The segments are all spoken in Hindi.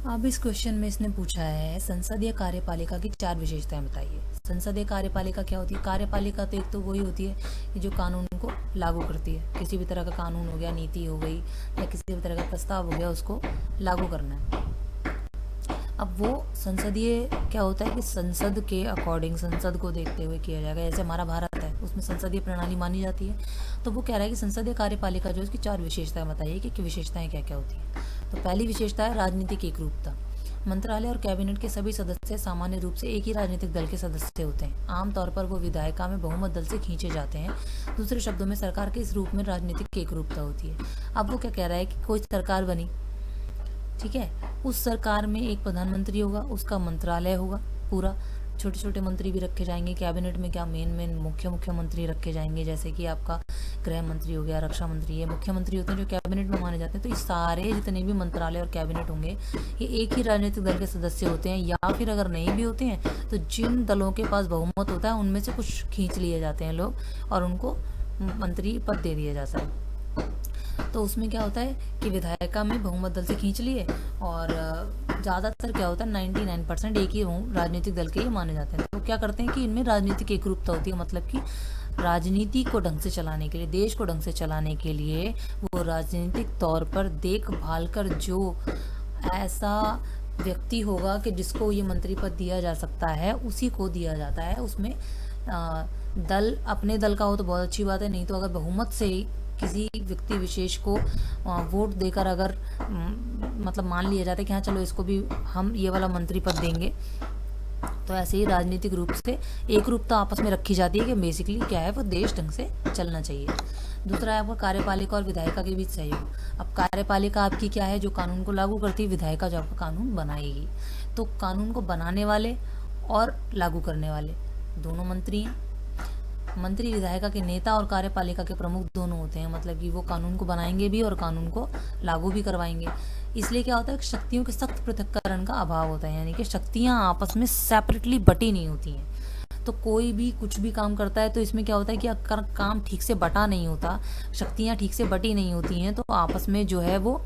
अब इस क्वेश्चन में इसने पूछा है संसदीय कार्यपालिका की 4 विशेषताएं बताइए। संसदीय कार्यपालिका क्या होती है? कार्यपालिका तो एक तो वही होती है कि जो कानून को लागू करती है। किसी भी तरह का कानून हो गया, नीति हो गई या किसी भी तरह का प्रस्ताव हो गया, उसको लागू करना है। अब वो संसदीय क्या होता है कि संसद के अकॉर्डिंग, संसद को देखते हुए किया जाएगा। जैसे हमारा भारत है, उसमें संसदीय प्रणाली मानी जाती है। तो वो कह रहा है कि संसदीय कार्यपालिका जो है उसकी 4 विशेषताएं बताइए कि विशेषताएं क्या क्या होती हैं। तो पहली विशेषता है राजनीतिक एकरूपता। मंत्रालय और कैबिनेट के सभी सदस्य सामान्य रूप से एक ही राजनीतिक दल के सदस्य होते हैं। आमतौर पर वो विधायिका में बहुमत दल से खींचे जाते हैं। दूसरे शब्दों में सरकार के इस रूप में राजनीतिक एकरूपता होती है। अब वो क्या कह रहा है कि कोई सरकार बनी, ठीक है, उस सरकार में एक प्रधानमंत्री होगा, उसका मंत्रालय होगा पूरा, छोटे छोटे मंत्री भी रखे जाएंगे। कैबिनेट में क्या मेन मुख्य मंत्री रखे जाएंगे, जैसे कि आपका गृह मंत्री हो गया, रक्षा मंत्री, ये मुख्यमंत्री होते हैं जो कैबिनेट में माने जाते हैं। तो ये सारे जितने भी मंत्रालय और कैबिनेट होंगे ये एक ही राजनीतिक दल के सदस्य होते हैं, या फिर अगर नहीं भी होते हैं तो जिन दलों के पास बहुमत होता है उनमें से कुछ खींच लिए जाते हैं लोग और उनको मंत्री पद दे दिया जाता है। तो उसमें क्या होता है कि विधायिका में बहुमत दल से खींच लिए, और ज़्यादातर क्या होता है 99% एक ही राजनीतिक दल के ही माने जाते हैं। तो क्या करते हैं कि इनमें राजनीतिक एकरूपता होती है, मतलब कि राजनीति को ढंग से चलाने के लिए, देश को ढंग से चलाने के लिए वो राजनीतिक तौर पर देखभाल कर जो ऐसा व्यक्ति होगा कि जिसको ये मंत्री पद दिया जा सकता है उसी को दिया जाता है। उसमें दल अपने दल का हो तो बहुत अच्छी बात है, नहीं तो अगर बहुमत से ही किसी व्यक्ति विशेष को वोट देकर अगर मतलब मान लिया जाता है कि हाँ चलो इसको भी हम ये वाला मंत्री पद देंगे, तो ऐसे ही राजनीतिक रूप से एक रूपता आपस में रखी जाती है कि बेसिकली क्या है वो देश ढंग से चलना चाहिए। दूसरा है आपका कार्यपालिका और विधायिका के बीच सहयोग। अब कार्यपालिका आपकी क्या है, जो कानून को लागू करती है, विधायिका जो आपका कानून बनाएगी। तो कानून को बनाने वाले और लागू करने वाले दोनों मंत्री हैं। मंत्री विधायिका के नेता और कार्यपालिका के प्रमुख दोनों होते हैं, मतलब कि वो कानून को बनाएंगे भी और कानून को लागू भी करवाएंगे। इसलिए क्या होता है कि शक्तियों के सख्त पृथक्करण का अभाव होता है, यानी कि शक्तियां आपस में सेपरेटली बटी नहीं होती हैं। तो कोई भी कुछ भी काम करता है तो इसमें क्या होता है कि अगर काम ठीक से बटा नहीं होता, शक्तियां ठीक से बटी नहीं होती हैं, तो आपस में जो है वो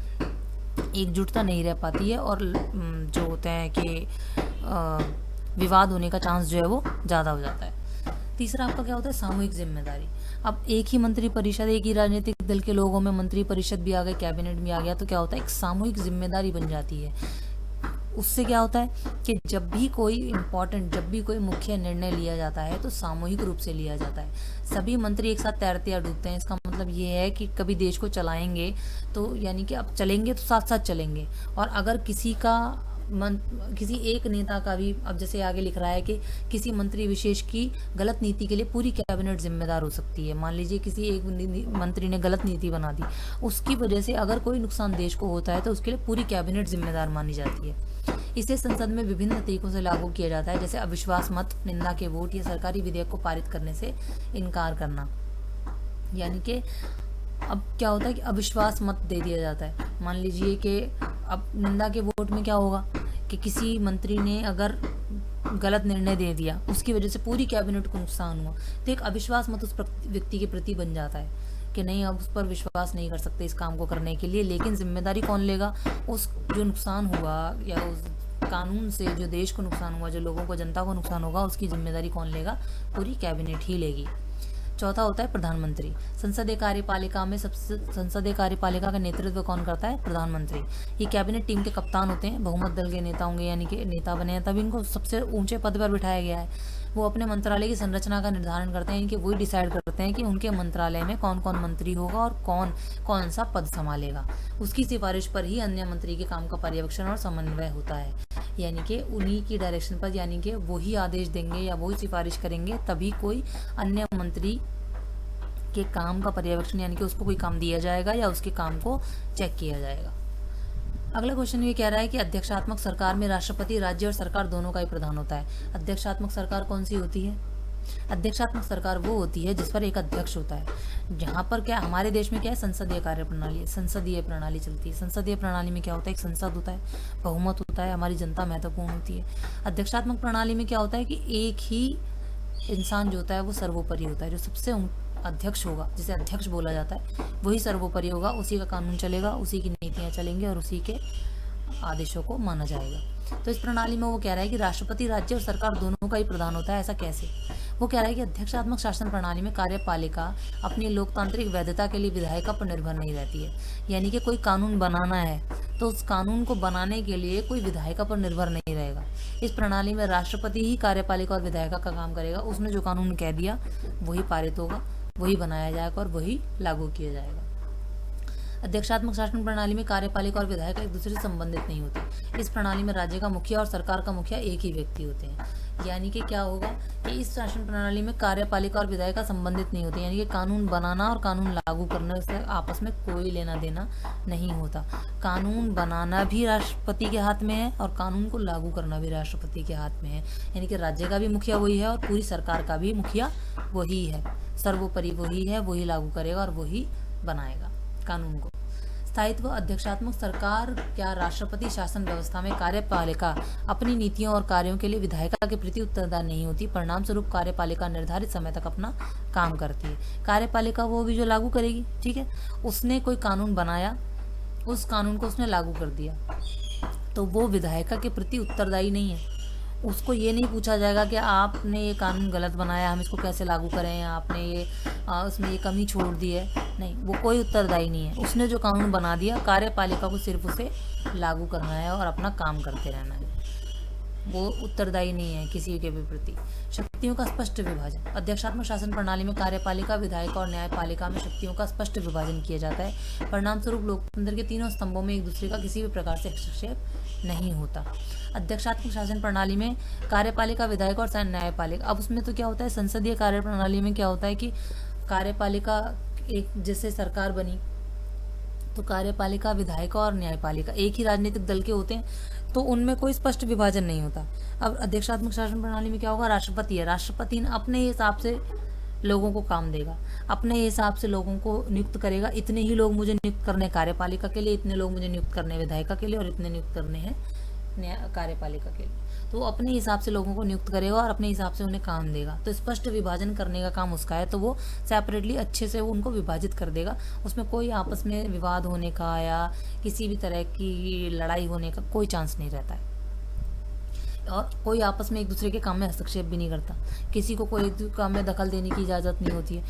एकजुटता नहीं रह पाती है और जो होता है कि विवाद होने का चांस जो है वो ज़्यादा हो जाता है। तीसरा आपका क्या होता है, सामूहिक जिम्मेदारी। अब एक ही मंत्री परिषद, एक ही राजनीतिक दल के लोगों में मंत्री परिषद भी आ गए, कैबिनेट भी आ गया, तो क्या होता है एक सामूहिक जिम्मेदारी बन जाती है। उससे क्या होता है कि जब भी कोई मुख्य निर्णय लिया जाता है तो सामूहिक रूप से लिया जाता है। सभी मंत्री एक साथ तैरते या डूबते हैं। इसका मतलब ये है कि कभी देश को चलाएंगे तो यानी कि अब चलेंगे तो साथ साथ चलेंगे, और अगर किसी एक नेता का भी, अब जैसे आगे लिख रहा है कि किसी मंत्री विशेष की गलत नीति के लिए पूरी कैबिनेट जिम्मेदार हो सकती है। मान लीजिए किसी एक मंत्री ने गलत नीति बना दी, उसकी वजह से अगर कोई नुकसान देश को होता है तो उसके लिए पूरी कैबिनेट जिम्मेदार मानी जाती है। इसे संसद में विभिन्न तरीकों से लागू किया जाता है, जैसे अविश्वास मत, निंदा के वोट या सरकारी विधेयक को पारित करने से इनकार करना। यानी कि अब क्या होता है कि अविश्वास मत दे दिया जाता है। मान लीजिए कि अब निंदा के वोट में क्या होगा कि किसी मंत्री ने अगर गलत निर्णय दे दिया, उसकी वजह से पूरी कैबिनेट को नुकसान हुआ, तो एक अविश्वास मत उस व्यक्ति के प्रति बन जाता है कि नहीं, अब उस पर विश्वास नहीं कर सकते इस काम को करने के लिए। लेकिन जिम्मेदारी कौन लेगा? उस जो नुकसान हुआ या उस कानून से जो देश को नुकसान हुआ, जो लोगों को, जनता को नुकसान होगा, उसकी जिम्मेदारी कौन लेगा? पूरी कैबिनेट ही लेगी। चौथा होता है प्रधानमंत्री। संसदीय कार्यपालिका का नेतृत्व कौन करता है? प्रधानमंत्री। ये कैबिनेट टीम के कप्तान होते हैं, बहुमत दल के नेता होंगे, यानी कि नेता बने हैं तभी इनको सबसे ऊंचे पद पर बिठाया गया है। वो अपने मंत्रालय की संरचना का निर्धारण करते हैं, इनके वही डिसाइड करते हैं कि उनके मंत्रालय में कौन कौन मंत्री होगा और कौन कौन सा पद संभालेगा। उसकी सिफारिश पर ही अन्य मंत्री के काम का पर्यवेक्षण और समन्वय होता है। यानी कि उन्हीं की डायरेक्शन पर, यानी कि वही आदेश देंगे या वही सिफारिश करेंगे, तभी कोई अन्य मंत्री के काम का पर्यवेक्षण, यानी कि उसको कोई काम दिया जाएगा या उसके काम को चेक किया जाएगा। अगला क्वेश्चन ये कह रहा है कि अध्यक्षात्मक सरकार में राष्ट्रपति, राज्य और सरकार दोनों का ही प्रधान होता है। अध्यक्षात्मक सरकार कौन सी होती है? अध्यक्षात्मक सरकार वो होती है जिस पर एक अध्यक्ष होता है। जहाँ पर क्या हमारे देश में क्या है, संसदीय कार्य प्रणाली, संसदीय प्रणाली चलती है। संसदीय प्रणाली में क्या होता है, एक संसद होता है, बहुमत होता है, हमारी जनता महत्वपूर्ण होती है। अध्यक्षात्मक प्रणाली में क्या होता है कि एक ही इंसान जो होता है वो सर्वोपरि होता है। जो सबसे अध्यक्ष होगा, जिसे अध्यक्ष बोला जाता है, वही सर्वोपरि होगा, उसी का कानून चलेगा, उसी की नीतियाँ चलेंगी और उसी के आदेशों को माना जाएगा। तो इस प्रणाली में वो कह रहा है कि राष्ट्रपति राज्य और सरकार दोनों का ही प्रधान होता है। ऐसा कैसे? वो कह रहा है कि अध्यक्षात्मक शासन प्रणाली में कार्यपालिका अपनी लोकतांत्रिक वैधता के लिए विधायिका पर निर्भर नहीं रहती है। यानी कि कोई कानून बनाना है तो उस कानून को बनाने के लिए कोई विधायिका पर निर्भर नहीं रहेगा। इस प्रणाली में राष्ट्रपति ही कार्यपालिका और विधायिका का काम करेगा। उसने जो कानून कह दिया वही पारित होगा, वही बनाया जाएगा और वही लागू किया जाएगा। अध्यक्षात्मक शासन प्रणाली में कार्यपालिका और विधायिका एक दूसरे से संबंधित नहीं होते। इस प्रणाली में राज्य का मुखिया और सरकार का मुखिया एक ही व्यक्ति होते हैं। यानी कि क्या होगा कि इस शासन प्रणाली में कार्यपालिका और विधायिका संबंधित नहीं होते। यानी कि कानून बनाना और कानून लागू करने से आपस में कोई लेना देना नहीं होता। कानून बनाना भी राष्ट्रपति के हाथ में है और कानून को लागू करना भी राष्ट्रपति के हाथ में है। यानी कि राज्य का भी मुखिया वही है और पूरी सरकार का भी मुखिया वही है। सर्वोपरि वही है, वही लागू करेगा और वही बनाएगा कानून को। स्थायित्व अध्यक्षात्मक सरकार क्या राष्ट्रपति शासन व्यवस्था में कार्यपालिका अपनी नीतियों और कार्यों के लिए विधायिका के प्रति उत्तरदायी नहीं होती। परिणाम स्वरूप कार्यपालिका निर्धारित समय तक अपना काम करती है। कार्यपालिका वो भी जो लागू करेगी, ठीक है। उसने कोई कानून बनाया, उस कानून को उसने लागू कर दिया, तो वो विधायिका के प्रति उत्तरदायी नहीं है। उसको ये नहीं पूछा जाएगा कि आपने ये कानून गलत बनाया, हम इसको कैसे लागू करें, आपने ये उसमें ये कमी छोड़ दी है। नहीं, वो कोई उत्तरदायी नहीं है। उसने जो कानून बना दिया, कार्यपालिका को सिर्फ उसे लागू करना है और अपना काम करते रहना है। वो उत्तरदायी नहीं है किसी के भी प्रति। शक्तियों का स्पष्ट विभाजन अध्यक्षात्मक शासन प्रणाली में कार्यपालिका, विधायिका और न्यायपालिका में शक्तियों का स्पष्ट विभाजन किया जाता है। परिणाम स्वरूप लोकतंत्र के तीनों स्तंभों में एक दूसरे का किसी भी प्रकार से हस्तक्षेप नहीं होता। अध्यक्षात्मक शासन प्रणाली में कार्यपालिका, विधायिका और न्यायपालिका, अब उसमें तो क्या होता है, संसदीय कार्य प्रणाली में क्या होता है कि कार्यपालिका एक जैसे सरकार बनी तो कार्यपालिका, विधायिका और न्यायपालिका एक ही राजनीतिक दल के होते हैं, तो उनमें कोई स्पष्ट विभाजन नहीं होता। अब अध्यक्षात्मक शासन प्रणाली में क्या होगा, राष्ट्रपति है, राष्ट्रपति अपने हिसाब से लोगों को काम देगा, अपने हिसाब से लोगों को नियुक्त करेगा। इतने ही लोग मुझे नियुक्त करने कार्यपालिका के लिए, इतने लोग मुझे नियुक्त करने विधायिका के लिए और इतने नियुक्त करने हैं कार्यपालिका के लिए। तो वो अपने हिसाब से लोगों को नियुक्त करेगा और अपने हिसाब से उन्हें काम देगा। तो स्पष्ट विभाजन करने का काम उसका है, तो वो सेपरेटली अच्छे से वो उनको विभाजित कर देगा। उसमें कोई आपस में विवाद होने का या किसी भी तरह की लड़ाई होने का कोई चांस नहीं रहता है। और कोई आपस में एक दूसरे के काम में हस्तक्षेप भी नहीं करता। किसी को कोई काम में दखल देने की इजाज़त नहीं होती है।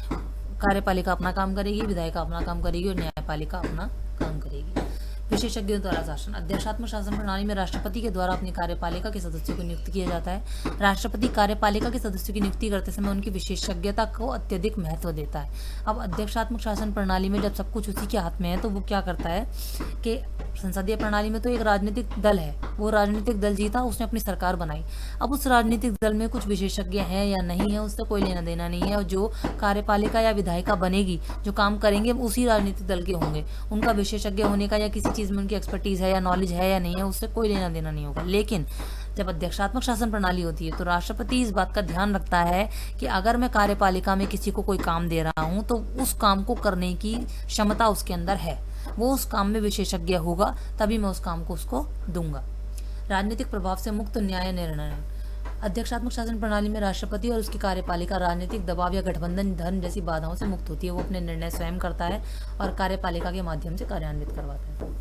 कार्यपालिका अपना काम करेगी, विधायिका अपना काम करेगी और न्यायपालिका अपना काम करेगी। विशेषज्ञों द्वारा शासन अध्यक्षात्मक शासन प्रणाली में राष्ट्रपति के द्वारा अपनी कार्यपालिका के सदस्यों को नियुक्त किया जाता है। राष्ट्रपति कार्यपालिका के सदस्यों की नियुक्ति करते समय उनकी विशेषज्ञता को अत्यधिक महत्व देता है। अब अध्यक्षात्मक शासन प्रणाली में जब सब कुछ उसी के हाथ में है, तो वो क्या करता है कि संसदीय प्रणाली में तो एक राजनीतिक दल है, वो राजनीतिक दल जीता, उसने अपनी सरकार बनाई। अब उस राजनीतिक दल में कुछ विशेषज्ञ हैं या नहीं है, उससे कोई लेना देना नहीं है। और जो कार्यपालिका या विधायिका बनेगी, जो काम करेंगे, उसी राजनीतिक दल के होंगे। उनका विशेषज्ञ होने का या किसी चीज़ में उनकी एक्सपर्टीज है या नॉलेज है या नहीं है, उससे कोई लेना देना नहीं होगा। लेकिन जब अध्यक्षात्मक शासन प्रणाली होती है तो राष्ट्रपति इस बात का ध्यान रखता है कि अगर मैं कार्यपालिका में किसी को कोई काम दे रहा हूं तो उस काम को करने की क्षमता उसके अंदर है, वो उस काम में विशेषज्ञ होगा, तभी मैं उस काम को उसको दूंगा। राजनीतिक प्रभाव से मुक्त न्याय निर्णय अध्यक्षात्मक शासन प्रणाली में राष्ट्रपति और उसकी कार्यपालिका राजनीतिक दबाव या गठबंधन धन जैसी बाधाओं से मुक्त होती है। वो अपने निर्णय स्वयं करता है और कार्यपालिका के माध्यम से कार्यान्वित करवाता है।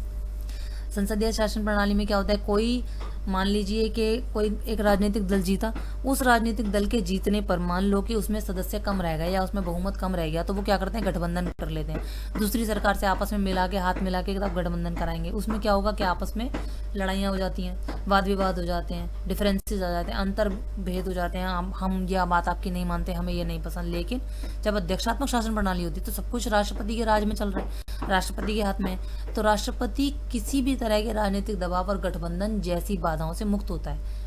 संसदीय शासन प्रणाली में क्या होता है, कोई मान लीजिए कि कोई एक राजनीतिक दल जीता, उस राजनीतिक दल के जीतने पर मान लो कि उसमें सदस्य कम रह गए या उसमें बहुमत कम रह गया, तो वो क्या करते हैं, गठबंधन कर लेते हैं। दूसरी सरकार से आपस में मिला के, हाथ मिला के तब गठबंधन कराएंगे। उसमें क्या होगा कि आपस में लड़ाइयाँ हो जाती हैं, वाद विवाद हो जाते हैं, डिफरेंसेस आ जाते हैं, अंतर भेद हो जाते हैं। हम यह बात आपकी नहीं मानते, हमें ये नहीं पसंद। लेकिन जब अध्यक्षात्मक शासन प्रणाली होती है तो सब कुछ राष्ट्रपति के राज में चल रहा है, राष्ट्रपति के हाथ में। तो राष्ट्रपति किसी भी तरह के राजनीतिक दबाव और गठबंधन जैसी बाधाओं से मुक्त होता है।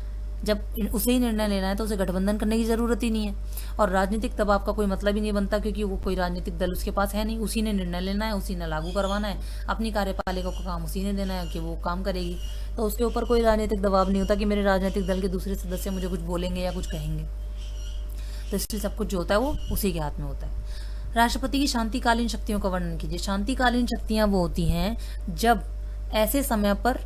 जब उसे ही निर्णय लेना है तो उसे गठबंधन करने की जरूरत ही नहीं है और राजनीतिक दबाव का कोई मतलब ही नहीं बनता, क्योंकि वो कोई राजनीतिक दल उसके पास है नहीं। उसी ने निर्णय लेना है, उसी ने लागू करवाना है, अपनी कार्यपालिका को काम उसी ने देना है कि वो काम करेगी। तो उसके ऊपर कोई राजनीतिक दबाव नहीं होता कि मेरे राजनीतिक दल के दूसरे सदस्य मुझे कुछ बोलेंगे या कुछ कहेंगे। तो इसलिए सब कुछ जो होता है वो उसी के हाथ में होता है। राष्ट्रपति की शांतिकालीन शक्तियों का वर्णन कीजिए। शांतिकालीन शक्तियाँ वो होती हैं जब ऐसे समय पर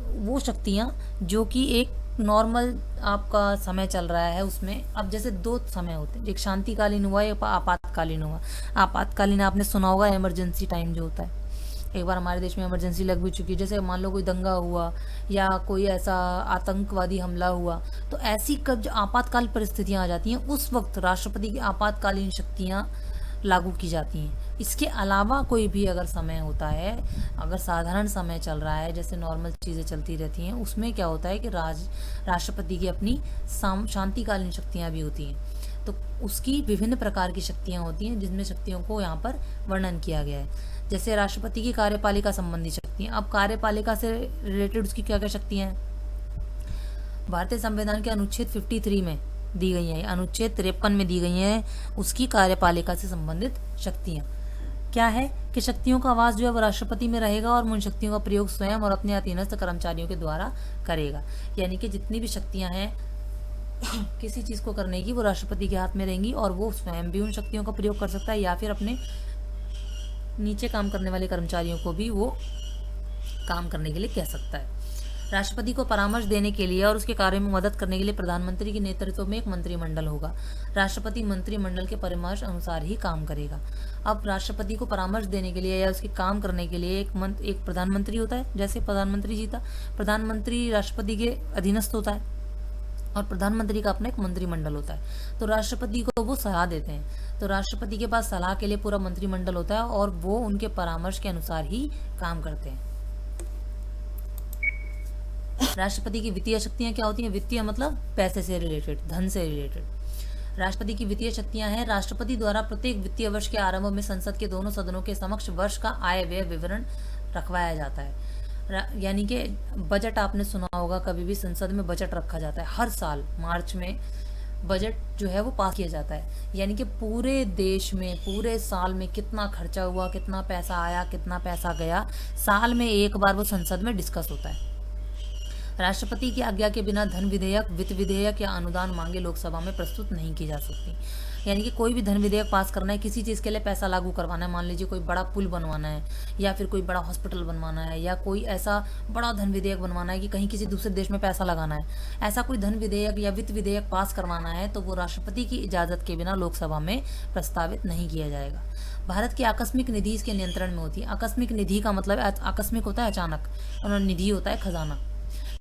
वो शक्तियाँ जो कि एक नॉर्मल आपका समय चल रहा है उसमें, अब जैसे दो समय होते हैं, एक शांतिकालीन हुआ, एक आपातकालीन हुआ। आपातकालीन आपने सुना होगा, इमरजेंसी टाइम जो होता है, एक बार हमारे देश में इमरजेंसी लग भी चुकी है, जैसे मान लो कोई दंगा हुआ या कोई ऐसा आतंकवादी हमला हुआ, तो ऐसी कब जो आपातकाल परिस्थितियां आ जाती हैं उस वक्त राष्ट्रपति की आपातकालीन शक्तियां लागू की जाती हैं। इसके अलावा कोई भी अगर समय होता है, अगर साधारण समय चल रहा है, जैसे नॉर्मल चीज़ें चलती रहती हैं, उसमें क्या होता है कि राष्ट्रपति की अपनी शांतिकालीन शक्तियाँ भी होती हैं। तो उसकी विभिन्न प्रकार की शक्तियाँ होती हैं, जिसमें शक्तियों को यहाँ पर वर्णन किया गया है। जैसे राष्ट्रपति की कार्यपालिका संबंधी शक्तियाँ। अब कार्यपालिका से रिलेटेड उसकी क्या क्या शक्तियाँ हैं? भारतीय संविधान के अनुच्छेद 53 में दी गई है, अनुच्छेद 53 में दी गई है उसकी कार्यपालिका से संबंधित शक्तियां। क्या है कि शक्तियों का वास जो है वो राष्ट्रपति में रहेगा और उन शक्तियों का प्रयोग स्वयं और अपने अधीनस्थ कर्मचारियों के द्वारा करेगा। यानी कि जितनी भी शक्तियां हैं किसी चीज को करने की, वो राष्ट्रपति के हाथ में रहेंगी और वो स्वयं भी उन शक्तियों का प्रयोग कर सकता है या फिर अपने नीचे काम करने वाले कर्मचारियों को भी वो काम करने के लिए कह सकता है। राष्ट्रपति को परामर्श देने के लिए और उसके कार्य में मदद करने के लिए प्रधानमंत्री के नेतृत्व में एक मंत्रिमंडल होगा। राष्ट्रपति मंत्रिमंडल के परामर्श अनुसार ही काम करेगा। अब राष्ट्रपति को परामर्श देने के लिए या उसके काम करने के लिए एक प्रधानमंत्री होता है, जैसे प्रधानमंत्री जी था, प्रधानमंत्री राष्ट्रपति के अधीनस्थ होता है और प्रधानमंत्री का अपना एक मंत्रिमंडल होता है। तो राष्ट्रपति को वो सलाह देते हैं, तो राष्ट्रपति के पास सलाह के लिए पूरा मंत्रिमंडल होता है और वो उनके परामर्श के अनुसार ही काम करते हैं। राष्ट्रपति की वित्तीय शक्तियां क्या होती हैं? वित्तीय मतलब पैसे से रिलेटेड, धन से रिलेटेड। राष्ट्रपति की वित्तीय शक्तियां हैं, राष्ट्रपति द्वारा प्रत्येक वित्तीय वर्ष के आरंभ में संसद के दोनों सदनों के समक्ष वर्ष का आय व्यय विवरण रखवाया जाता है। यानी कि बजट आपने सुना होगा, कभी भी संसद में बजट रखा जाता है, हर साल मार्च में बजट जो है वो पास किया जाता है। यानी कि पूरे देश में पूरे साल में कितना खर्चा हुआ, कितना पैसा आया, कितना पैसा गया, साल में एक बार वो संसद में डिस्कस होता है। राष्ट्रपति की आज्ञा के बिना धन विधेयक, वित्त विधेयक या अनुदान मांगे लोकसभा में प्रस्तुत नहीं की जा सकती। यानी कि कोई भी धन विधेयक पास करना है, किसी चीज़ के लिए पैसा लागू करवाना है, मान लीजिए कोई बड़ा पुल बनवाना है या फिर कोई बड़ा हॉस्पिटल बनवाना है या कोई ऐसा बड़ा धन विधेयक बनवाना है कि कहीं किसी दूसरे देश में पैसा लगाना है, ऐसा कोई धन विधेयक या वित्त विधेयक पास करवाना है तो वो राष्ट्रपति की इजाज़त के बिना लोकसभा में प्रस्तावित नहीं किया जाएगा। भारत की आकस्मिक निधि इसके नियंत्रण में होती है। आकस्मिक निधि का मतलब आकस्मिक होता है अचानक, और निधि होता है खजाना।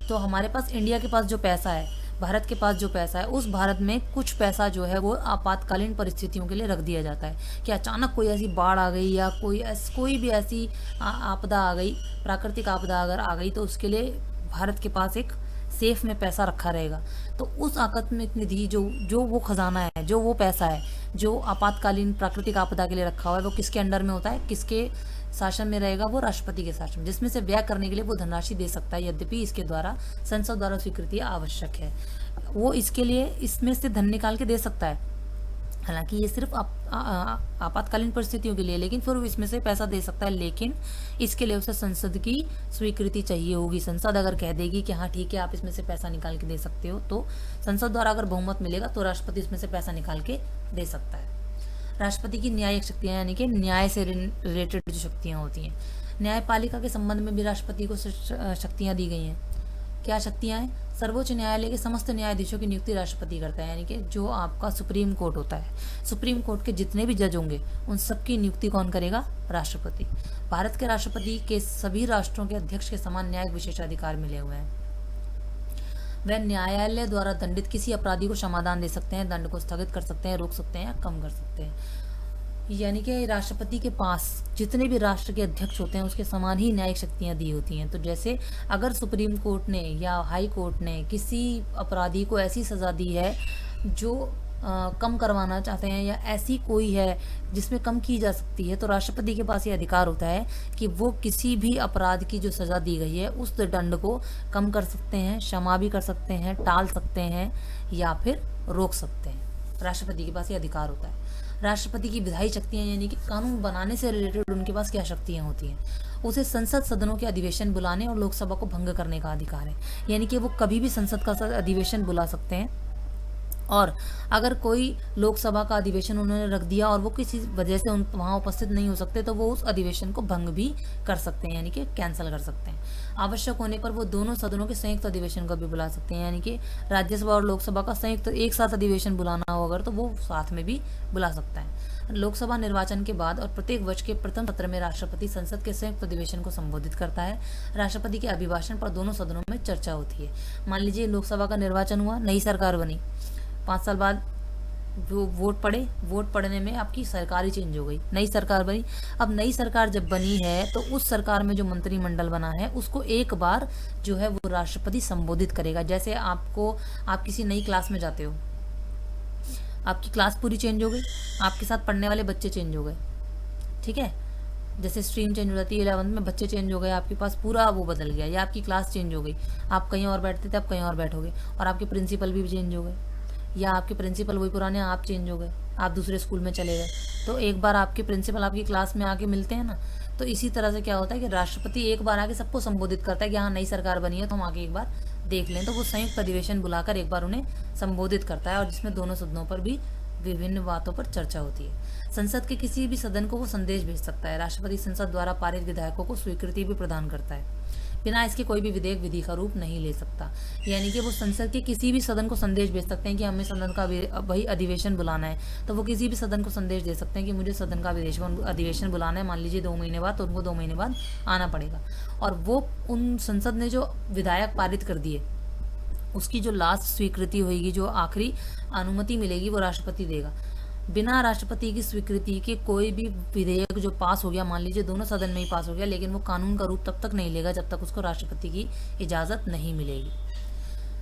तो हमारे पास इंडिया के पास जो पैसा है, भारत के पास जो पैसा है, उस भारत में कुछ पैसा जो है वो आपातकालीन परिस्थितियों के लिए रख दिया जाता है कि अचानक कोई ऐसी बाढ़ आ गई या कोई भी ऐसी आपदा आ गई, प्राकृतिक आपदा अगर आ गई, तो उसके लिए भारत के पास एक सेफ में पैसा रखा रहेगा। तो उस आकस्मिक निधि जो वो खजाना है, जो वो पैसा है जो आपातकालीन प्राकृतिक आपदा के लिए रखा हुआ है, वो किसके अंडर में होता है, किसके शासन में रहेगा? वो राष्ट्रपति के शासन, जिसमें से व्यय करने के लिए वो धनराशि दे सकता है, यद्यपि इसके द्वारा संसद द्वारा स्वीकृति आवश्यक है। वो इसके लिए इसमें से धन निकाल के दे सकता है, हालांकि ये सिर्फ आपातकालीन परिस्थितियों के लिए, लेकिन फिर इसमें से पैसा दे सकता है, लेकिन इसके लिए उसे संसद की स्वीकृति चाहिए होगी। संसद अगर कह देगी कि हाँ ठीक है आप इसमें से पैसा निकाल के दे सकते हो, तो संसद द्वारा अगर बहुमत मिलेगा तो राष्ट्रपति इसमें से पैसा निकाल के दे सकता है। राष्ट्रपति की न्यायिक शक्तियां, यानी कि न्याय से रिलेटेड जो शक्तियां होती हैं। न्यायपालिका के संबंध में भी राष्ट्रपति को शक्तियां दी गई हैं। क्या शक्तियां हैं? सर्वोच्च न्यायालय के समस्त न्यायाधीशों की नियुक्ति राष्ट्रपति करता है, यानी कि जो आपका सुप्रीम कोर्ट होता है, सुप्रीम कोर्ट के जितने भी जज होंगे उन सबकी नियुक्ति कौन करेगा? राष्ट्रपति। भारत के राष्ट्रपति के सभी राष्ट्रों के अध्यक्ष के समान न्यायिक विशेषाधिकार मिले हुए हैं। वह न्यायालय द्वारा दंडित किसी अपराधी को क्षमादान दे सकते हैं, दंड को स्थगित कर सकते हैं, रोक सकते हैं या कम कर सकते हैं। यानी कि राष्ट्रपति के पास जितने भी राष्ट्र के अध्यक्ष होते हैं उसके समान ही न्यायिक शक्तियां दी होती हैं। तो जैसे अगर सुप्रीम कोर्ट ने या हाई कोर्ट ने किसी अपराधी को ऐसी सज़ा दी है जो कम करवाना चाहते हैं या ऐसी कोई है जिसमें कम की जा सकती है, तो राष्ट्रपति के पास ये अधिकार होता है कि वो किसी भी अपराध की जो सज़ा दी गई है उस दंड को कम कर सकते हैं, क्षमा भी कर सकते हैं, टाल सकते हैं या फिर रोक सकते हैं। राष्ट्रपति के पास ये अधिकार होता है। राष्ट्रपति की विधायी शक्तियां, यानी कि कानून बनाने से रिलेटेड उनके पास क्या शक्तियां होती हैं? उसे संसद सदनों के अधिवेशन बुलाने और लोकसभा को भंग करने का अधिकार है, यानी कि वो कभी भी संसद का अधिवेशन बुला सकते हैं और अगर कोई लोकसभा का अधिवेशन उन्होंने रख दिया और वो किसी वजह से वहाँ उपस्थित नहीं हो सकते तो वो उस अधिवेशन को भंग भी कर सकते हैं, यानी कि कैंसिल कर सकते हैं। आवश्यक होने पर वो दोनों सदनों के संयुक्त अधिवेशन को भी बुला सकते हैं, यानी कि राज्यसभा और लोकसभा का संयुक्त एक साथ अधिवेशन बुलाना हो अगर तो वो साथ में भी बुला सकता है। लोकसभा निर्वाचन के बाद और प्रत्येक वर्ष के प्रथम सत्र में राष्ट्रपति संसद के संयुक्त अधिवेशन को संबोधित करता है। राष्ट्रपति के अभिभाषण पर दोनों सदनों में चर्चा होती है। मान लीजिए लोकसभा का निर्वाचन हुआ, नई सरकार बनी, 5 साल बाद जो वोट पड़े, वोट पड़ने में आपकी सरकार ही चेंज हो गई, नई सरकार बनी। अब नई सरकार जब बनी है तो उस सरकार में जो मंत्रिमंडल बना है उसको एक बार जो है वो राष्ट्रपति संबोधित करेगा। जैसे आप किसी नई क्लास में जाते हो, आपकी क्लास पूरी चेंज हो गई, आपके साथ पढ़ने वाले बच्चे चेंज हो गए, ठीक है, जैसे स्ट्रीम चेंज हो जाती है 11th में, बच्चे चेंज हो गए, आपके पास पूरा वो बदल गया, या आपकी क्लास चेंज हो गई, आप कहीं और बैठते थे आप कहीं और बैठोगे, और आपके प्रिंसिपल भी चेंज हो गए, या आपके प्रिंसिपल वही पुराने आप चेंज हो गए, आप दूसरे स्कूल में चले गए, तो एक बार आपके प्रिंसिपल आपकी क्लास में आके मिलते हैं ना। तो इसी तरह से क्या होता है कि राष्ट्रपति एक बार आके सबको संबोधित करता है कि हाँ नई सरकार बनी है तो हम आके एक बार देख लें। तो वो संयुक्त अधिवेशन बुलाकर एक बार उन्हें संबोधित करता है, और जिसमें दोनों सदनों पर भी विभिन्न बातों पर चर्चा होती है। संसद के किसी भी सदन को वो संदेश भेज सकता है। राष्ट्रपति संसद द्वारा पारित विधेयकों को स्वीकृति भी प्रदान करता है। बिना इसके कोई भी विधेयक विधि का रूप नहीं ले सकता। यानी कि वो संसद के किसी भी सदन को संदेश भेज सकते हैं कि हमें सदन का वही अधिवेशन बुलाना है, तो वो किसी भी सदन को संदेश दे सकते हैं कि मुझे सदन का अधिवेशन बुलाना है, मान लीजिए 2 महीने बाद, तो उनको 2 महीने बाद आना पड़ेगा। और वो उन संसद ने जो विधायक पारित कर दिए उसकी जो लास्ट स्वीकृति होगी, जो आखिरी अनुमति मिलेगी, वो राष्ट्रपति देगा। बिना राष्ट्रपति की स्वीकृति के कोई भी विधेयक जो पास हो गया, मान लीजिए दोनों सदन में ही पास हो गया, लेकिन वो कानून का रूप तब तक नहीं लेगा जब तक उसको राष्ट्रपति की इजाजत नहीं मिलेगी।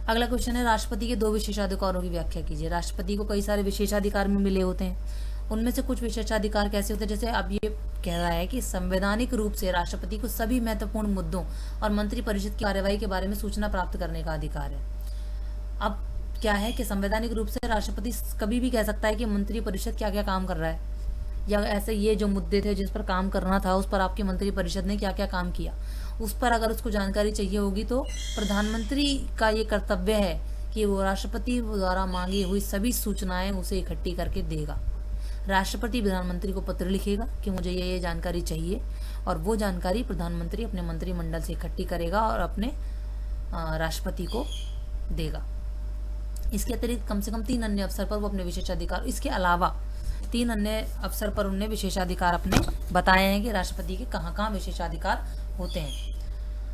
अगला क्वेश्चन है, राष्ट्रपति के 2 विशेषाधिकारों की व्याख्या कीजिए। राष्ट्रपति को कई सारे विशेषाधिकार में मिले होते हैं, उनमें से कुछ विशेषाधिकार कैसे होते हैं, जैसे अब ये कह रहा है कि संवैधानिक रूप से राष्ट्रपति को सभी महत्वपूर्ण मुद्दों और मंत्रिपरिषद की कार्यवाही के बारे में सूचना प्राप्त करने का अधिकार है। अब क्या है कि संवैधानिक रूप से राष्ट्रपति कभी भी कह सकता है कि मंत्रिपरिषद क्या क्या काम कर रहा है, या ऐसे ये जो मुद्दे थे जिस पर काम करना था उस पर आपकी मंत्रिपरिषद ने क्या क्या काम किया, उस पर अगर उसको जानकारी चाहिए होगी तो प्रधानमंत्री का ये कर्तव्य है कि वो राष्ट्रपति द्वारा मांगी हुई सभी सूचनाएं उसे इकट्ठी करके देगा। राष्ट्रपति प्रधानमंत्री को पत्र लिखेगा कि मुझे ये जानकारी चाहिए, और वो जानकारी प्रधानमंत्री अपने मंत्रिमंडल से इकट्ठी करेगा और अपने राष्ट्रपति को देगा। इसके अतिरिक्त कम से कम 3 अन्य अवसर पर वो अपने विशेषाधिकार, इसके अलावा 3 अन्य अवसर पर उन्हें विशेषाधिकार अपने बताए हैं कि राष्ट्रपति के कहाँ कहाँ विशेषाधिकार होते हैं।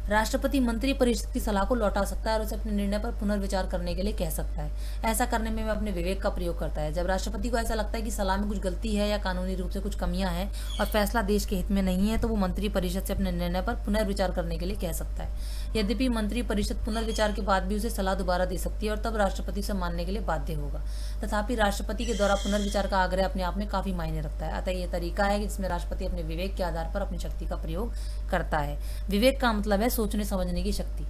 राष्ट्रपति मंत्रिपरिषद की सलाह को लौटा सकता है और उसे अपने निर्णय पर पुनर्विचार करने के लिए कह सकता है। ऐसा करने में वह अपने विवेक का प्रयोग करता है। जब राष्ट्रपति को ऐसा लगता है कि सलाह में कुछ गलती है या कानूनी रूप से कुछ कमियां हैं और फैसला देश के हित में नहीं है, तो वो मंत्रिपरिषद से अपने निर्णय पर पुनर्विचार करने के लिए कह सकता है। यद्यपि मंत्रिपरिषद पुनर्विचार के बाद भी उसे सलाह दोबारा दे सकती है और तब राष्ट्रपति से मानने के लिए बाध्य होगा। तथापि राष्ट्रपति के द्वारा पुनर्विचार का आग्रह अपने आप में काफी मायने रखता है। अतः यह तरीका है कि जिसमें राष्ट्रपति अपने विवेक के आधार पर अपनी शक्ति का प्रयोग करता है। विवेक का मतलब है सोचने समझने की शक्ति।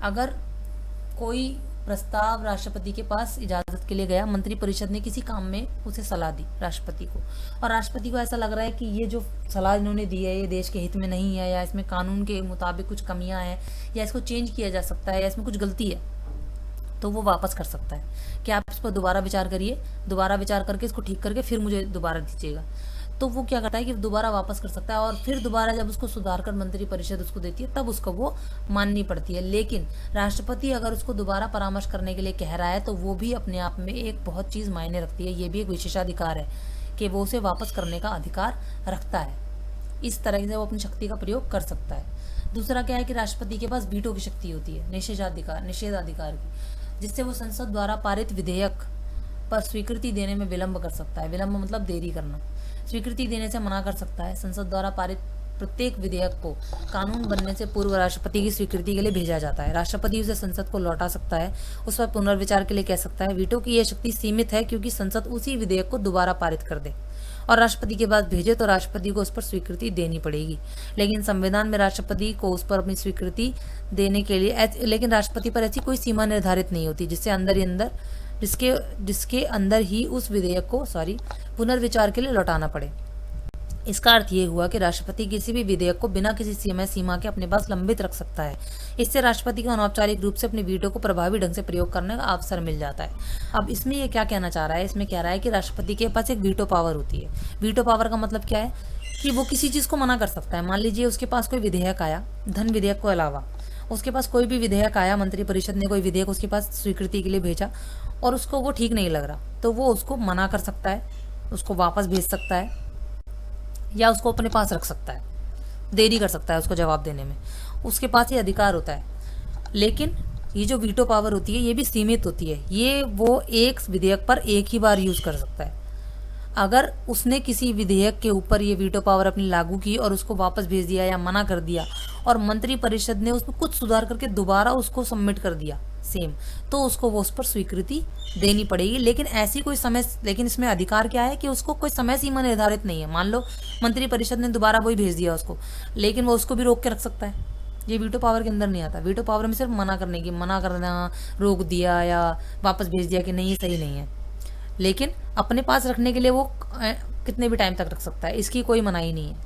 अगर कोई प्रस्ताव राष्ट्रपति के पास इजाजत के लिए गया, मंत्रिपरिषद ने किसी काम में उसे सलाह दी राष्ट्रपति को, और राष्ट्रपति को ऐसा लग रहा है कि ये जो सलाह इन्होंने दी है ये देश के हित में नहीं है, या इसमें कानून के मुताबिक कुछ कमियां हैं, या इसको चेंज किया जा सकता है, या इसमें कुछ गलती है, तो वो वापस कर सकता है कि आप इस पर दोबारा विचार करिए, दोबारा विचार करके इसको ठीक करके फिर मुझे दोबारा दीजिएगा। तो वो क्या करता है कि दोबारा वापस कर सकता है, और फिर दोबारा जब उसको सुधार कर मंत्रिपरिषद उसको देती है तब उसको वो माननी पड़ती है। लेकिन राष्ट्रपति अगर उसको दोबारा परामर्श करने के लिए कह रहा है तो वो भी अपने आप में एक बहुत चीज़ मायने रखती है। ये भी एक विशेषाधिकार है कि वो उसे वापस करने का अधिकार रखता है। इस तरह से वो अपनी शक्ति का प्रयोग कर सकता है। दूसरा क्या है कि राष्ट्रपति के पास वीटो की शक्ति होती है, निषेधाधिकार की, जिससे वो संसद द्वारा पारित विधेयक पर स्वीकृति देने में विलंब कर सकता है। विलंब मतलब देरी करना। स्वीकृति देने से मना कर सकता है। संसद द्वारा पारित प्रत्येक विधेयक को कानून बनने से पूर्व राष्ट्रपति की स्वीकृति के लिए भेजा जाता है। राष्ट्रपति उसे संसद को लौटा सकता है, उस पर पुनर्विचार के लिए कह सकता है। वीटो की यह शक्ति सीमित है क्योंकि संसद उसी विधेयक को दोबारा पारित कर दे और राष्ट्रपति के पास भेजे तो राष्ट्रपति को उस पर स्वीकृति देनी पड़ेगी। लेकिन संविधान में राष्ट्रपति को उस पर अपनी स्वीकृति देने के लिए लेकिन राष्ट्रपति पर ऐसी कोई सीमा निर्धारित नहीं होती जिसके अंदर ही उस विधेयक को पुनर्विचार के लिए लौटाना पड़े। इसका अर्थ ये हुआ कि राष्ट्रपति किसी भी विधेयक को बिना किसी समय सीमा के अपने पास लंबित रख सकता है। इससे राष्ट्रपति को अनौपचारिक रूप से अपने वीटो को प्रभावी ढंग से प्रयोग करने का अवसर मिल जाता है। अब इसमें ये क्या कहना चाह रहा है, इसमें कह रहा है कि राष्ट्रपति के पास एक वीटो पावर होती है। वीटो पावर का मतलब क्या है कि वो किसी चीज़ को मना कर सकता है। मान लीजिए उसके पास कोई विधेयक आया, धन विधेयक को अलावा उसके पास कोई भी विधेयक आया, मंत्रिपरिषद ने कोई विधेयक उसके पास स्वीकृति के लिए भेजा और उसको वो ठीक नहीं लग रहा, तो वो उसको मना कर सकता है उसको वापस भेज सकता है या उसको अपने पास रख सकता है, देरी कर सकता है उसको जवाब देने में, उसके पास ये अधिकार होता है। लेकिन ये जो वीटो पावर होती है ये भी सीमित होती है, ये वो एक विधेयक पर एक ही बार यूज कर सकता है। अगर उसने किसी विधेयक के ऊपर ये वीटो पावर अपनी लागू की और उसको वापस भेज दिया या मना कर दिया और मंत्री परिषद ने उसमें कुछ सुधार करके दोबारा उसको सबमिट कर दिया सेम, तो उसको वो उस पर स्वीकृति देनी पड़ेगी। लेकिन इसमें अधिकार क्या है कि उसको कोई समय सीमा निर्धारित नहीं है। मान लो मंत्री परिषद ने दोबारा वही भेज दिया उसको, लेकिन वो उसको भी रोक के रख सकता है। ये वीटो पावर के अंदर नहीं आता। वीटो पावर में सिर्फ मना करना, रोक दिया या वापस भेज दिया कि नहीं ये सही नहीं है। लेकिन अपने पास रखने के लिए वो कितने भी टाइम तक रख सकता है, इसकी कोई मनाही नहीं है।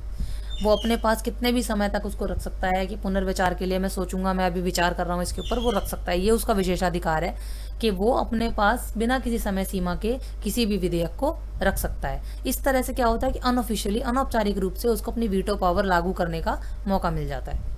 वो अपने पास कितने भी समय तक उसको रख सकता है कि पुनर्विचार के लिए मैं सोचूंगा, मैं अभी विचार कर रहा हूँ इसके ऊपर, वो रख सकता है। ये उसका विशेषाधिकार है कि वो अपने पास बिना किसी समय सीमा के किसी भी विधेयक को रख सकता है। इस तरह से क्या होता है कि अनऑफिशियली, अनौपचारिक रूप से उसको अपनी वीटो पावर लागू करने का मौका मिल जाता है।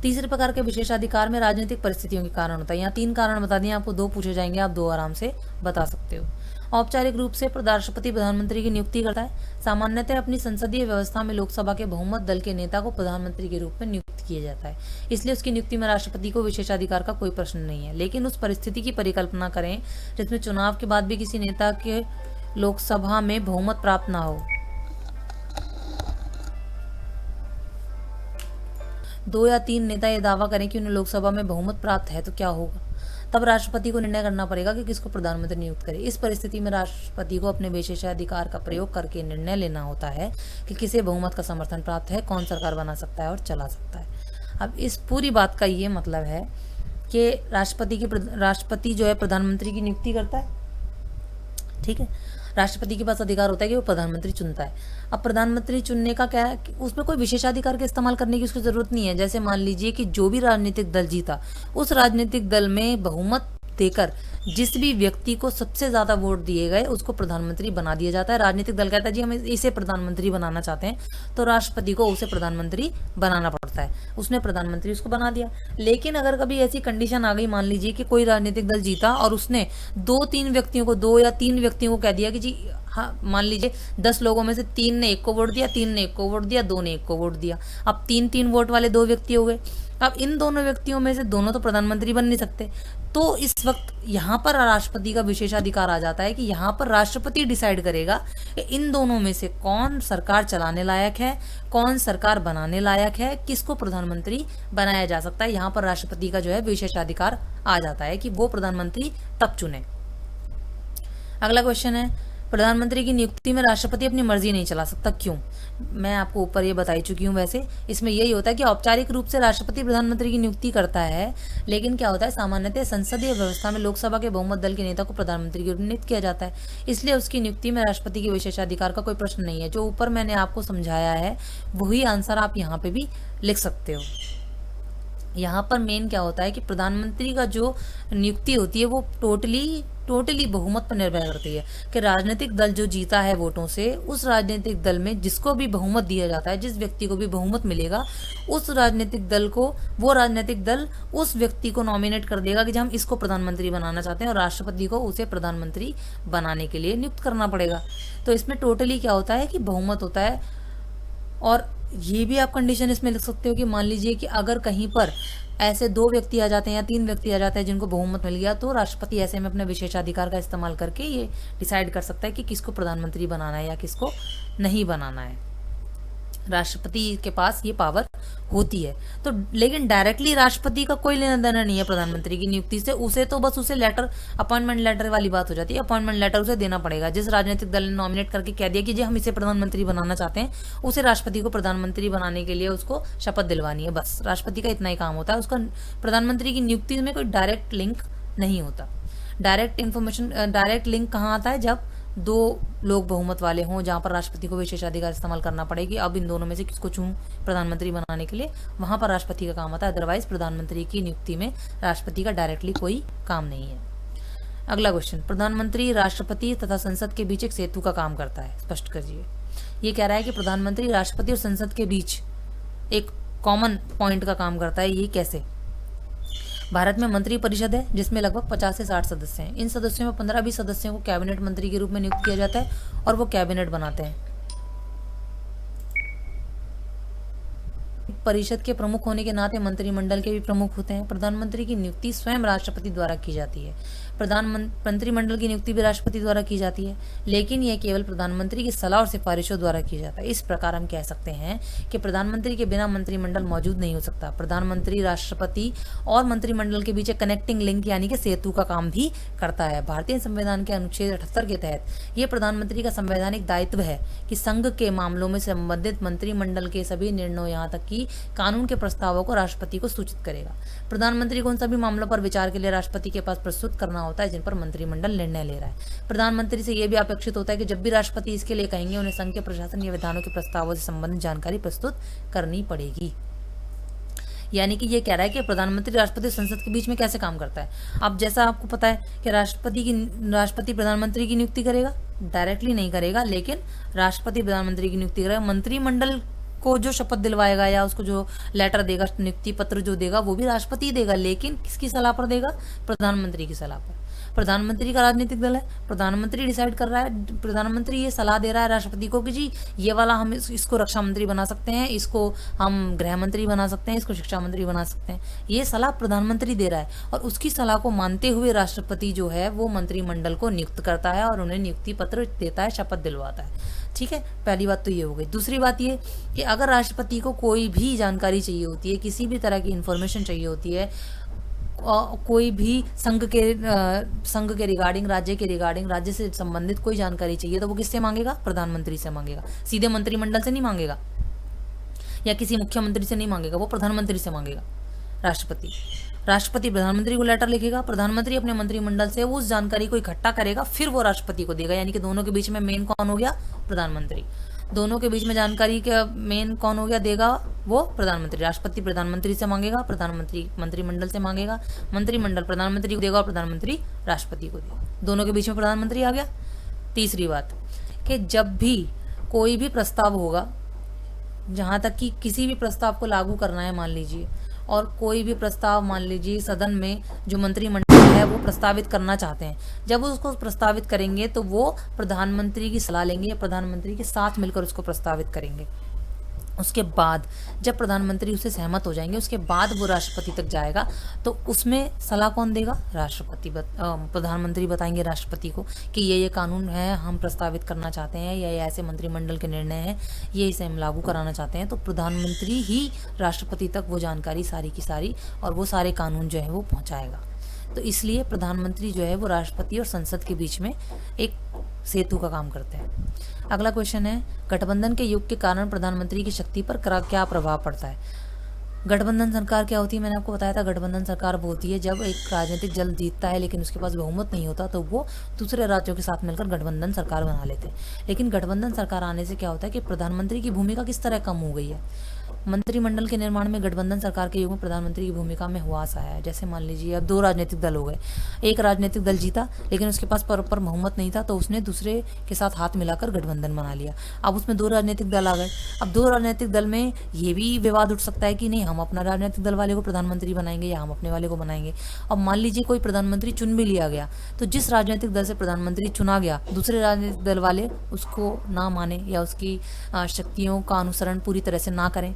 तीसरे प्रकार के विशेषाधिकार में राजनीतिक परिस्थितियों के कारण होता है। यहाँ 3 कारण बता दिए आपको, 2 पूछे जाएंगे, आप 2 आराम से बता सकते हो। औपचारिक रूप से राष्ट्रपति प्रधानमंत्री की नियुक्ति करता है। सामान्यतः अपनी संसदीय व्यवस्था में लोकसभा के बहुमत दल के नेता को प्रधानमंत्री के रूप में नियुक्त किया जाता है, इसलिए उसकी नियुक्ति में राष्ट्रपति को विशेषाधिकार का कोई प्रश्न नहीं है। लेकिन उस परिस्थिति की परिकल्पना करें जिसमें चुनाव के बाद भी किसी नेता के लोकसभा में बहुमत प्राप्त ना हो, 2 या 3 नेता ये दावा करें कि उन्हें लोकसभा में बहुमत प्राप्त है, तो क्या होगा? तब राष्ट्रपति को निर्णय करना पड़ेगा कि किसको प्रधानमंत्री नियुक्त करे। इस परिस्थिति में राष्ट्रपति को अपने विशेषाधिकार का प्रयोग करके निर्णय लेना होता है कि किसे बहुमत का समर्थन प्राप्त है, कौन सरकार बना सकता है और चला सकता है। अब इस पूरी बात का ये मतलब है कि राष्ट्रपति जो है प्रधानमंत्री की नियुक्ति करता है, ठीक है। राष्ट्रपति के पास अधिकार होता है कि वो प्रधानमंत्री चुनता है। अब प्रधानमंत्री चुनने का क्या है कि उसमें कोई विशेषाधिकार का इस्तेमाल करने की उसको जरूरत नहीं है। जैसे मान लीजिए कि जो भी राजनीतिक दल जीता, उस राजनीतिक दल में बहुमत देकर जिस भी व्यक्ति को सबसे ज्यादा वोट दिए गए उसको प्रधानमंत्री बना दिया जाता है। राजनीतिक दल कहता है जी हम इसे प्रधानमंत्री बनाना चाहते हैं, तो राष्ट्रपति को उसे प्रधानमंत्री बनाना पड़ता है। उसने प्रधानमंत्री उसको बना दिया। लेकिन अगर कभी ऐसी कंडीशन आ गई, मान लीजिए कि कोई राजनीतिक दल जीता और उसने 2 या 3 व्यक्तियों को कह दिया कि जी हाँ, मान लीजिए 10 लोगों में से 3 ने 1 को वोट दिया, 3 ने 1 को वोट दिया, 2 ने 1 को वोट दिया। अब 3-3 वोट वाले 2 व्यक्ति हो गए। अब इन दोनों व्यक्तियों में से दोनों तो प्रधानमंत्री बन नहीं सकते, तो इस वक्त यहाँ पर राष्ट्रपति का विशेषाधिकार आ जाता है कि यहाँ पर राष्ट्रपति डिसाइड करेगा कि इन दोनों में से कौन सरकार चलाने लायक है, कौन सरकार बनाने लायक है, किसको प्रधानमंत्री बनाया जा सकता है। यहाँ पर राष्ट्रपति का जो है विशेषाधिकार आ जाता है कि वो प्रधानमंत्री तब चुने। अगला क्वेश्चन है, प्रधानमंत्री की नियुक्ति में राष्ट्रपति अपनी मर्जी नहीं चला सकता, क्यों? मैं आपको ऊपर ये बता ही चुकी हूँ। वैसे इसमें यही होता है कि औपचारिक रूप से राष्ट्रपति प्रधानमंत्री की नियुक्ति करता है, लेकिन क्या होता है सामान्यतः संसदीय व्यवस्था में लोकसभा के बहुमत दल के नेता को प्रधानमंत्री के रूप में नियुक्त किया जाता है, इसलिए उसकी नियुक्ति में राष्ट्रपति के विशेषाधिकार का कोई प्रश्न नहीं है। जो ऊपर मैंने आपको समझाया है वही आंसर आप यहाँ पे भी लिख सकते हो। यहाँ पर मेन क्या होता है कि प्रधानमंत्री का जो नियुक्ति होती है वो टोटली बहुमत पर निर्भर करती है कि राजनीतिक दल जो जीता है वोटों से, उस राजनीतिक दल में जिसको भी बहुमत दिया जाता है, जिस व्यक्ति को भी बहुमत मिलेगा, उस राजनीतिक दल को वो राजनीतिक दल उस व्यक्ति को नॉमिनेट कर देगा कि हम इसको प्रधानमंत्री बनाना चाहते हैं, और राष्ट्रपति को उसे प्रधानमंत्री बनाने के लिए नियुक्त करना पड़ेगा। तो इसमें टोटली क्या होता है कि बहुमत होता है। और ये भी आप कंडीशन इसमें लिख सकते हो कि मान लीजिए कि अगर कहीं पर ऐसे 2 व्यक्ति आ जाते हैं या 3 व्यक्ति आ जाते हैं जिनको बहुमत मिल गया, तो राष्ट्रपति ऐसे में अपने विशेषाधिकार का इस्तेमाल करके ये डिसाइड कर सकता है कि किसको प्रधानमंत्री बनाना है या किसको नहीं बनाना है। राष्ट्रपति के पास ये पावर होती है। तो लेकिन डायरेक्टली राष्ट्रपति का कोई लेना देना नहीं है प्रधानमंत्री की नियुक्ति से। उसे लेटर, अपॉइंटमेंट लेटर वाली बात हो जाती है। अपॉइंटमेंट लेटर उसे देना पड़ेगा। जिस राजनीतिक दल ने नॉमिनेट करके कह दिया कि जी हम इसे प्रधानमंत्री बनाना चाहते हैं, उसे राष्ट्रपति को प्रधानमंत्री बनाने के लिए उसको शपथ दिलवानी है। बस राष्ट्रपति का इतना ही काम होता है। उसका प्रधानमंत्री की नियुक्ति में कोई डायरेक्ट लिंक नहीं होता। डायरेक्ट लिंक कहाँ आता है? जब 2 लोग बहुमत वाले हों, जहां पर राष्ट्रपति को विशेषाधिकार इस्तेमाल करना पड़ेगी। अब इन दोनों में से किसको चुनूं प्रधानमंत्री बनाने के लिए, वहां पर राष्ट्रपति का काम होता है। अदरवाइज प्रधानमंत्री की नियुक्ति में राष्ट्रपति का डायरेक्टली कोई काम नहीं है। अगला क्वेश्चन, प्रधानमंत्री राष्ट्रपति तथा संसद के बीच एक सेतु का काम करता है, स्पष्ट करिए। ये कह रहा है कि प्रधानमंत्री राष्ट्रपति और संसद के बीच एक कॉमन पॉइंट का काम करता है। ये कैसे? भारत में मंत्री परिषद है जिसमें लगभग 50 से 60 सदस्य हैं। इन सदस्यों में 15-20 सदस्यों को कैबिनेट मंत्री के रूप में नियुक्त किया जाता है और वो कैबिनेट बनाते हैं। परिषद के प्रमुख होने के नाते मंत्रिमंडल के भी प्रमुख होते हैं। प्रधानमंत्री की नियुक्ति स्वयं राष्ट्रपति द्वारा की जाती है। मंत्रिमंडल की नियुक्ति भी राष्ट्रपति द्वारा की जाती है, लेकिन यह केवल प्रधानमंत्री की सलाह और सिफारिशों द्वारा की जाता है। इस प्रकार हम कह सकते हैं कि प्रधानमंत्री के बिना मंत्रिमंडल मौजूद नहीं हो सकता। प्रधानमंत्री राष्ट्रपति और मंत्रिमंडल के बीच एक कनेक्टिंग लिंक यानी कि सेतु का काम भी करता है। भारतीय संविधान के अनुच्छेद 78 के तहत यह प्रधानमंत्री का संवैधानिक दायित्व है कि संघ के मामलों में संबंधित मंत्रिमंडल के सभी निर्णयों यहाँ तक कि कानून के प्रस्तावों को राष्ट्रपति को सूचित करेगा। प्रधानमंत्री को उन सभी मामलों पर विचार के लिए राष्ट्रपति के पास प्रस्तुत करना होता है जिन पर मंत्रिमंडल निर्णय ले रहा है। प्रधानमंत्री से यह भी अपेक्षित होता है कि जब भी राष्ट्रपति इसके लिए कहेंगे उन्हें संघ के प्रशासन या विधानों के प्रस्तावों से संबंधित जानकारी प्रस्तुत करनी पड़ेगी। यानी कि ये कह रहा है कि प्रधानमंत्री राष्ट्रपति संसद के बीच में कैसे काम करता है। अब जैसा आपको पता है कि राष्ट्रपति प्रधानमंत्री की नियुक्ति करेगा, डायरेक्टली नहीं करेगा, लेकिन राष्ट्रपति प्रधानमंत्री की नियुक्ति करेगा। मंत्रिमंडल को जो शपथ दिलवाएगा या उसको जो लेटर देगा, नियुक्ति पत्र जो देगा, वो भी राष्ट्रपति देगा, लेकिन किसकी सलाह पर देगा? प्रधानमंत्री की सलाह पर। प्रधानमंत्री का राजनीतिक दल है, प्रधानमंत्री डिसाइड कर रहा है, प्रधानमंत्री ये सलाह दे रहा है राष्ट्रपति को कि जी ये वाला हम इसको रक्षा मंत्री बना सकते हैं, इसको हम गृह मंत्री बना सकते हैं, इसको शिक्षा मंत्री बना सकते हैं। ये सलाह प्रधानमंत्री दे रहा है और उसकी सलाह को मानते हुए राष्ट्रपति जो है वो मंत्रिमंडल को नियुक्त करता है और उन्हें नियुक्ति पत्र देता है, शपथ दिलवाता है। ठीक है, पहली बात तो ये हो गई। दूसरी बात ये कि अगर राष्ट्रपति को कोई भी जानकारी चाहिए होती है, किसी भी तरह की इंफॉर्मेशन चाहिए होती है, कोई भी संघ के रिगार्डिंग, राज्य के रिगार्डिंग, राज्य से संबंधित कोई जानकारी चाहिए तो वो किससे मांगेगा? प्रधानमंत्री से मांगेगा। सीधे मंत्रिमंडल से नहीं मांगेगा या किसी मुख्यमंत्री से नहीं मांगेगा, वो प्रधानमंत्री से मांगेगा। राष्ट्रपति प्रधानमंत्री को लेटर लिखेगा, प्रधानमंत्री अपने मंत्रिमंडल से उस जानकारी को इकट्ठा करेगा, फिर वो राष्ट्रपति को देगा। यानी कि दोनों के बीच में मेन कौन हो गया? प्रधानमंत्री। दोनों के बीच में जानकारी का मेन कौन हो गया? देगा वो प्रधानमंत्री। राष्ट्रपति प्रधानमंत्री से मांगेगा, प्रधानमंत्री मंत्रिमंडल से मांगेगा, मंत्रिमंडल प्रधानमंत्री को देगा और प्रधानमंत्री राष्ट्रपति को देगा। दोनों के बीच में प्रधानमंत्री आ गया। तीसरी बात कि जब भी कोई भी प्रस्ताव होगा, जहाँ तक कि किसी भी प्रस्ताव को लागू करना है मान लीजिए, और कोई भी प्रस्ताव मान लीजिए सदन में जो मंत्रिमंडल है वो प्रस्तावित करना चाहते हैं, जब उसको प्रस्तावित करेंगे तो वो प्रधानमंत्री की सलाह लेंगे या प्रधानमंत्री के साथ मिलकर उसको प्रस्तावित करेंगे। उसके बाद जब प्रधानमंत्री उससे सहमत हो जाएंगे, उसके बाद वो राष्ट्रपति तक जाएगा, तो उसमें सलाह कौन देगा? राष्ट्रपति। प्रधानमंत्री बताएंगे राष्ट्रपति को कि ये कानून है, हम प्रस्तावित करना चाहते हैं, या ये ऐसे मंत्रिमंडल के निर्णय हैं, ये इसे हम लागू कराना चाहते हैं। तो प्रधानमंत्री ही राष्ट्रपति तक वो जानकारी सारी की सारी और वो सारे कानून जो है वो पहुँचाएगा। तो इसलिए प्रधानमंत्री जो है वो राष्ट्रपति और संसद के बीच में एक सेतु का काम करते हैं। अगला क्वेश्चन है, गठबंधन के युग के कारण प्रधानमंत्री की शक्ति पर क्या प्रभाव पड़ता है? गठबंधन सरकार क्या होती है? मैंने आपको बताया था, गठबंधन सरकार वो होती है जब एक राजनीतिक दल जीतता है लेकिन उसके पास बहुमत नहीं होता, तो वो दूसरे राज्यों के साथ मिलकर गठबंधन सरकार बना लेते हैं। लेकिन गठबंधन सरकार आने से क्या होता है कि प्रधानमंत्री की भूमिका किस तरह कम हो गई है। मंत्रिमंडल के निर्माण में गठबंधन सरकार के युग में प्रधानमंत्री की भूमिका में हुआस आया है। जैसे मान लीजिए अब दो राजनीतिक दल हो गए, एक राजनीतिक दल जीता लेकिन उसके पास पर बहुमत नहीं था, तो उसने दूसरे के साथ हाथ मिलाकर गठबंधन बना लिया। अब उसमें दो राजनीतिक दल आ गए। अब दो राजनीतिक दल में ये भी विवाद उठ सकता है कि नहीं, हम अपना राजनीतिक दल वाले को प्रधानमंत्री बनाएंगे या हम अपने वाले को बनाएंगे। अब मान लीजिए कोई प्रधानमंत्री चुन भी लिया गया, तो जिस राजनीतिक दल से प्रधानमंत्री चुना गया, दूसरे राजनीतिक दल वाले उसको ना माने या उसकी शक्तियों का अनुसरण पूरी तरह से ना करें,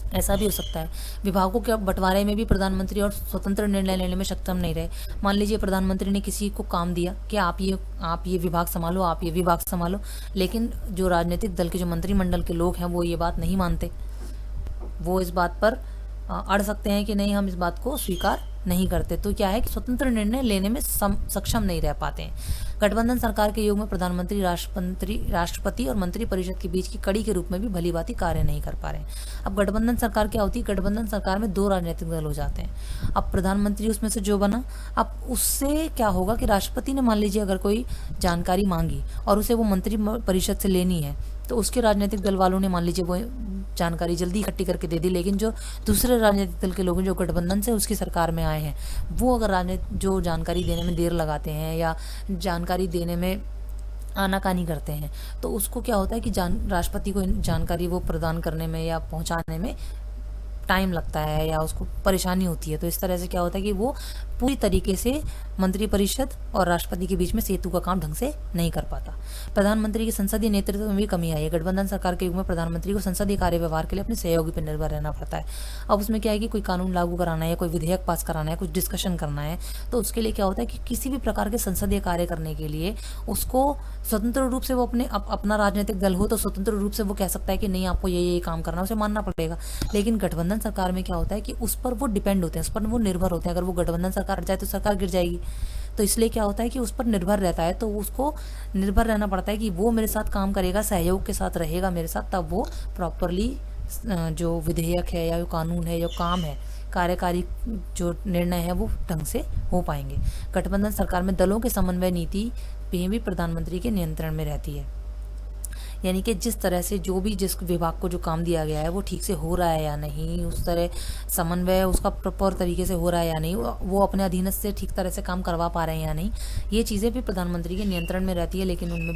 ऐसा भी हो सकता है। विभागों के बंटवारे में भी प्रधानमंत्री और स्वतंत्र निर्णय लेने में सक्षम नहीं रहे। मान लीजिए प्रधानमंत्री ने किसी को काम दिया कि आप ये विभाग संभालो, आप ये विभाग संभालो, लेकिन जो राजनीतिक दल के जो मंत्रिमंडल के लोग हैं वो ये बात नहीं मानते, वो इस बात पर अड़ सकते हैं कि नहीं, हम इस बात को स्वीकार नहीं करते। तो क्या है कि स्वतंत्र निर्णय लेने में सक्षम नहीं रह पाते हैं। गठबंधन सरकार के युग में प्रधानमंत्री राष्ट्रपति और मंत्री परिषद के बीच की कड़ी के रूप में भी भली भांति कार्य नहीं कर पा रहे हैं। अब गठबंधन सरकार क्या होती है? गठबंधन सरकार में दो राजनीतिक दल हो जाते हैं। अब प्रधानमंत्री उसमें से जो बना, अब उससे क्या होगा कि राष्ट्रपति ने मान लीजिए अगर कोई जानकारी मांगी और उसे वो मंत्री परिषद से लेनी है, तो उसके राजनीतिक दल वालों ने मान लीजिए वो जानकारी जल्दी इकट्ठी करके दे दी, लेकिन जो दूसरे राजनीतिक दल के लोग जो गठबंधन से उसकी सरकार में आए हैं, वो अगर जो जानकारी देने में देर लगाते हैं या जानकारी देने में आनाकानी करते हैं, तो उसको क्या होता है कि राष्ट्रपति को जानकारी वो प्रदान करने में या पहुंचाने में टाइम लगता है या उसको परेशानी होती है। तो इस तरह से क्या होता है कि वो पूरी तरीके से मंत्रिपरिषद और राष्ट्रपति के बीच में सेतु का काम ढंग से नहीं कर पाता। प्रधानमंत्री के संसदीय नेतृत्व में भी कमी आई है। गठबंधन सरकार के युग में प्रधानमंत्री को संसदीय कार्य व्यवहार के लिए अपने सहयोगी पर निर्भर रहना पड़ता है। अब उसमें क्या है कि कोई कानून लागू कराना है, कोई विधेयक पास कराना है, कुछ डिस्कशन करना है, तो उसके लिए क्या होता है कि किसी भी प्रकार के संसदीय कार्य करने के लिए उसको स्वतंत्र रूप से वो अपना राजनीतिक दल हो तो स्वतंत्र रूप से वो कह सकता है कि नहीं आपको ये काम करना है, उसे मानना पड़ेगा। लेकिन गठबंधन सरकार में क्या होता है कि उस पर वो डिपेंड होते हैं, उस पर वो निर्भर होते हैं। अगर वो गठबंधन सरकार जाए तो सरकार गिर जाएगी। तो इसलिए क्या होता है कि उस पर निर्भर रहता है, तो उसको निर्भर रहना पड़ता है कि वो मेरे साथ काम करेगा, सहयोग के साथ रहेगा मेरे साथ, तब वो प्रॉपरली जो विधेयक है या जो कानून है, जो काम है, कार्यकारी जो निर्णय है वो ढंग से हो पाएंगे। गठबंधन सरकार में दलों के समन्वय नीति भी प्रधानमंत्री के नियंत्रण में रहती है। यानी कि जिस तरह से जो भी जिस विभाग को जो काम दिया गया है वो ठीक से हो रहा है या नहीं, उस तरह समन्वय उसका प्रॉपर तरीके से हो रहा है या नहीं, वो अपने अधीनस्थ से ठीक तरह से काम करवा पा रहे हैं या नहीं, ये चीज़ें भी प्रधानमंत्री के नियंत्रण में रहती है। लेकिन उनमें